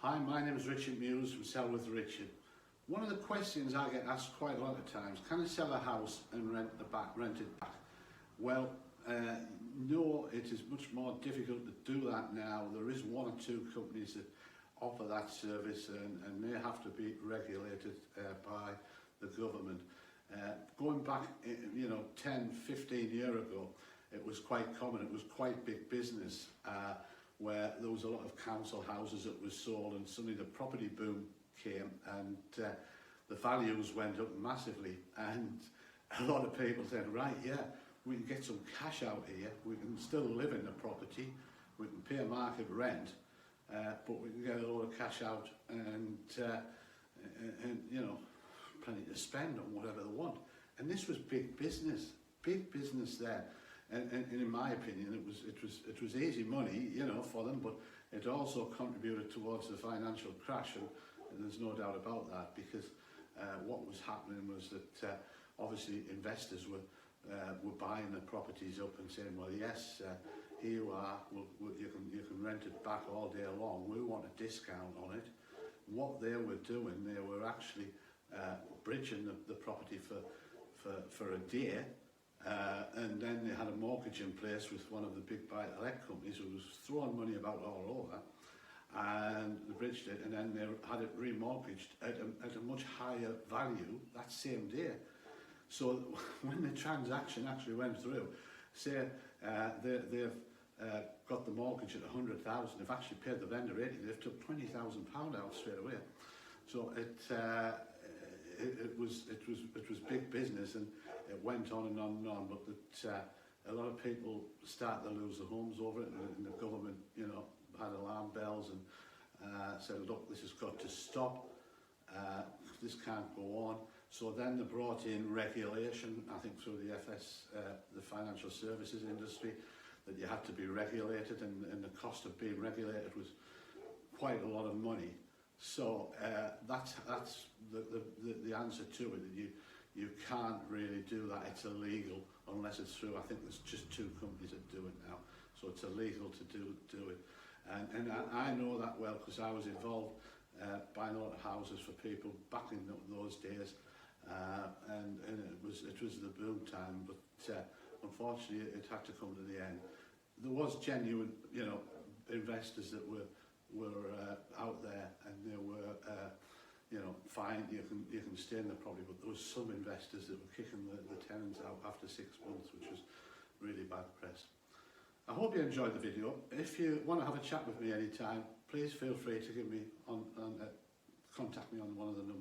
Hi, my name is Richard Muse from Sell with Richard. One of the questions I get asked quite a lot of times, can I sell a house and rent it back? Well, no, it is much more difficult to do that now. There is one or two companies that offer that service and they have to be regulated by the government. Going back, 10, 15 years ago, it was quite common, it was quite big business. Where there was a lot of council houses that was sold and suddenly the property boom came and the values went up massively, and a lot of people said, right, yeah, we can get some cash out here, we can still live in the property, we can pay a market rent, but we can get a lot of cash out and plenty to spend on whatever they want. And this was big business there. And in my opinion, it was easy money, for them, but it also contributed towards the financial crash, and there's no doubt about that, because what was happening was that obviously investors were buying the properties up and saying, well, yes, here you are, you can rent it back all day long. We want a discount on it. What they were doing, they were actually bridging the property for a day. And then they had a mortgage in place with one of the big buy-to-let companies who was throwing money about all over, and they bridged it, and then they had it remortgaged at a much higher value that same day. So when the transaction actually went through, say they've got the mortgage at 100,000, they've actually paid the vendor 80, they've took £20,000 out straight away. So it was big business, and it went on and on and on, but a lot of people started to lose their homes over it, and the government, had alarm bells and said, look, this has got to stop, this can't go on. So then they brought in regulation, I think through the the financial services industry, that you had to be regulated, and the cost of being regulated was quite a lot of money. So that's the answer to it, that you can't really do that. It's illegal unless it's through, I think there's just 2 companies that do it now, so it's illegal to do it. And I know that well, because I was involved buying a lot of houses for people back in those days, and it was the boom time, but unfortunately it had to come to the end. There was genuine, investors that were out there, and they were fine, you can stay in the property, but there was some investors that were kicking the tenants out after 6 months, which was really bad press. I hope you enjoyed the video. If you want to have a chat with me anytime, please feel free to give me contact me on one of the numbers.